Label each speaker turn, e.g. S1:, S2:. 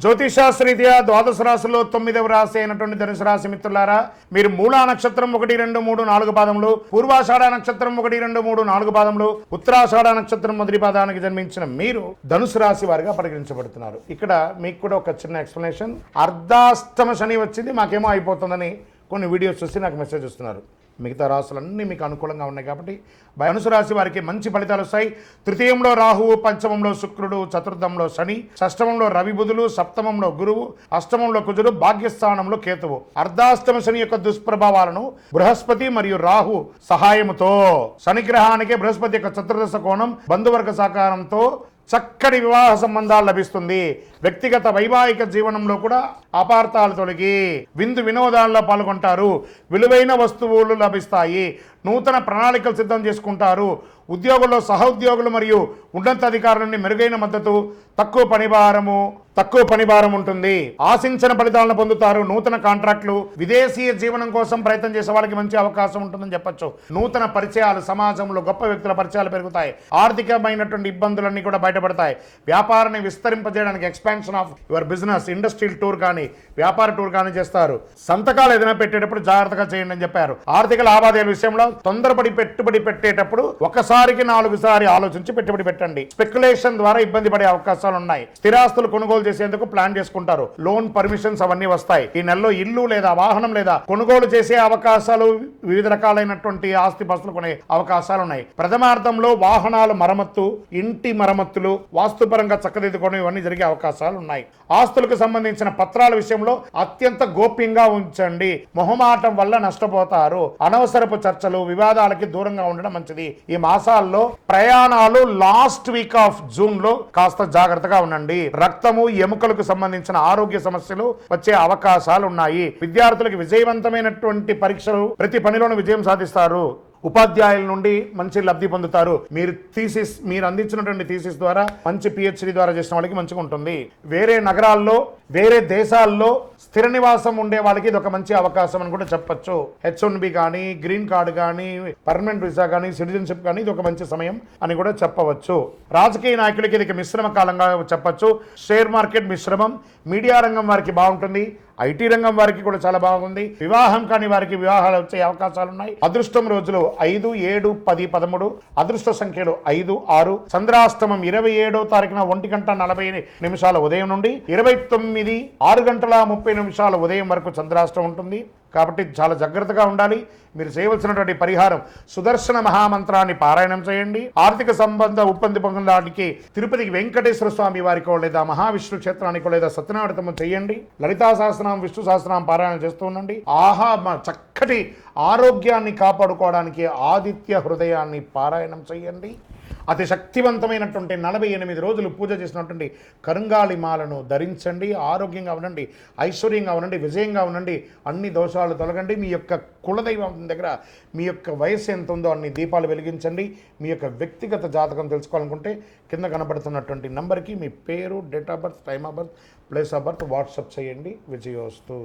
S1: జ్యోతిషాస్త్రీత్యా ద్వాదశ రాశుల్లో 9వ రాశి అయినటువంటి ధనుసు రాశి మిత్రులారా, మీరు మూలా నక్షత్రం 1, 2, 3, 4 పాదములు, పూర్వాషాఢ నక్షత్రం 1, 2, 3, 4 పాదములు, ఉత్తరాషాఢ నక్షత్రం మొదటి పాదానికి జన్మించిన మీరు ధనుసు రాశి వారిగా పరిగణించబడుతున్నారు. ఇక్కడ మీకు కూడా ఒక చిన్న ఎక్స్ప్లెనేషన్. అర్ధాష్టమ శని వచ్చింది, మాకేమో అయిపోతుందని కొన్ని వీడియోస్ చూసి నాకు మెసేజ్ వస్తున్నారు. మిగతా రాశులన్నీ మీకు అనుకూలంగా ఉన్నాయి కాబట్టి ధనుసు రాశి వారికి మంచి ఫలితాలు వస్తాయి. తృతీయంలో రాహువు, పంచమంలో శుక్రుడు, చతుర్థంలో శని, షష్టమంలో రవి బుధులు, సప్తమంలో గురువు, అష్టమంలో కుజుడు, భాగ్యస్థానంలో కేతువు. అర్ధాష్టమ శని యొక్క దుష్ప్రభావాలను బృహస్పతి మరియు రాహు సహాయముతో, శనిగ్రహానికి బృహస్పతి యొక్క చతుర్దశ కోణం, బంధువర్గ సహకారంతో చక్కటి వివాహ సంబంధాలు లభిస్తుంది. వ్యక్తిగత వైవాహిక జీవనంలో కూడా అపార్థాలు తొలగి విందు వినోదాల్లో పాల్గొంటారు. విలువైన వస్తువులు లభిస్తాయి. నూతన ప్రణాళికలు సిద్ధం చేసుకుంటారు. ఉద్యోగుల్లో సహోద్యోగులు మరియు ఉన్నతాధికారుల నుండి మెరుగైన మద్దతు, తక్కువ పనిభారం ఉంటుంది. ఆశించిన ఫలితాలను పొందుతారు. నూతన కాంట్రాక్టులు, విదేశీయ జీవనం కోసం ప్రయత్నం చేసే వాళ్ళకి మంచి అవకాశం ఉంటుందని చెప్పొచ్చు. నూతన పరిచయాలు, సమాజంలో గొప్ప వ్యక్తుల పరిచయాలు పెరుగుతాయి. ఆర్థికమైనటువంటి ఇబ్బందులన్నీ కూడా బయటపడతాయి. వ్యాపారాన్ని విస్తరింపజేయడానికి expansion of your business, industrial tour కానీ వ్యాపార టూర్ కానీ చేస్తారు. సంతకాలు ఏదైనా పెట్టేటప్పుడు జాగ్రత్తగా చేయండి అని చెప్పారు. ఆర్థిక లావాదేవీల విషయంలో తొందరపడి పెట్టుబడి పెట్టేటప్పుడు ఒకసారికి 4 సారి ఆలోచించి పెట్టుబడి పెట్టండి. స్పెక్యులేషన్ ద్వారా ఇబ్బంది పడే అవకాశాలు ఉన్నాయి. స్థిరాస్తులు కొనుగోలు చేసేందుకు ప్లాన్ చేసుకుంటారు. లోన్ పర్మిషన్స్ అవన్నీ వస్తాయి. ఈ నెలలో ఇల్లు లేదా వాహనం లేదా కొనుగోలు చేసే అవకాశాలు, వివిధ రకాలైనటువంటి ఆస్తి పాస్తులు కొనే అవకాశాలు ఉన్నాయి. ప్రథమార్థంలో వాహనాల మరమ్మత్తు, ఇంటి మరమ్మతులు, వాస్తుపరంగా చక్కదిద్దుకోవడం ఇవన్నీ జరిగే అవకాశాలు ఉన్నాయి. ఆస్తులకు సంబంధించిన పత్రాల విషయంలో అత్యంత గోప్యంగా ఉంచండి. మొహమాటం వల్ల నష్టపోతారు. అనవసరపు చర్చలు, వివాదాలకి దూరంగా ఉండడం మంచిది. ఈ మాసాల్లో ప్రయాణాలు లాస్ట్ వీక్ ఆఫ్ జూన్ లో కాస్త జాగ్రత్తగా ఉండండి. రక్తము, ఎముకలకు సంబంధించిన ఆరోగ్య సమస్యలు వచ్చే అవకాశాలు ఉన్నాయి. విద్యార్థులకు విజయవంతమైనటువంటి పరీక్షలు, ప్రతి పనిలోనూ విజయం సాధిస్తారు. ఉపాధ్యాయుల నుండి మంచి లబ్ధి పొందుతారు. మీరు అందించినటువంటి థీసిస్ ద్వారా మంచి పిహెచ్డి ద్వారా చేసిన వాళ్ళకి మంచిగా ఉంటుంది. వేరే నగరాల్లో, వేరే దేశాల్లో స్థిర నివాసం ఉండే వాళ్ళకి ఇది ఒక మంచి అవకాశం అని కూడా చెప్పొచ్చు. H1B కానీ, గ్రీన్ కార్డు కానీ, పర్మనెంట్ వీసా కానీ, సిటిజన్షిప్ కానీ ఇది ఒక మంచి సమయం అని కూడా చెప్పవచ్చు. రాజకీయ నాయకులకి ఇది మిశ్రమ కాలంగా చెప్పొచ్చు. షేర్ మార్కెట్ మిశ్రమం. మీడియా రంగం వారికి బాగుంటుంది. ఐటీ రంగం వారికి కూడా చాలా బాగుంది. వివాహం కాని వారికి వివాహాలు వచ్చే అవకాశాలు ఉన్నాయి. అదృష్టం రోజులు 5, 7, 10, 13. అదృష్ట సంఖ్యలు 5, 6. చంద్రాష్టమం 27వ తారీఖున 1:40 ఉదయం నుండి 29, 6:30 ఉదయం వరకు చంద్రాష్టమం ఉంటుంది. కాబట్టి చాలా జాగ్రత్తగా ఉండాలి. మీరు చేయవలసినటువంటి పరిహారం సుదర్శన మహామంత్రాన్ని పారాయణం చేయండి. ఆర్థిక సంబంధ ఉత్పత్తి పొందడానికి తిరుపతికి వెంకటేశ్వర స్వామి వారికో లేదా మహావిష్ణు క్షేత్రానికో లేదా సత్యనారాయణ చేయండి. లలితా సహస్రనామం, విష్ణు సహస్రనామం పారాయణం చేస్తూ ఉండండి. చక్కటి ఆరోగ్యాన్ని కాపాడుకోవడానికి ఆదిత్య హృదయాన్ని పారాయణం చేయండి. అతి శక్తివంతమైనటువంటి 48 రోజులు పూజ చేసినటువంటి కరుంగాళి మాలను ధరించండి. ఆరోగ్యంగా ఉండండి, ఐశ్వర్యంగా ఉండండి, విజయంగా ఉండండి. అన్ని దోషాలు తొలగండి. మీ యొక్క కులదైవం దగ్గర మీ యొక్క వయస్సు ఎంత ఉందో అన్ని దీపాలు వెలిగించండి. మీ యొక్క వ్యక్తిగత జాతకం తెలుసుకోవాలనుకుంటే కింద కనబడుతున్నటువంటి నంబర్కి మీ పేరు, date of birth, time of birth, place of birth WhatsApp చేయండి. విజయోస్తు.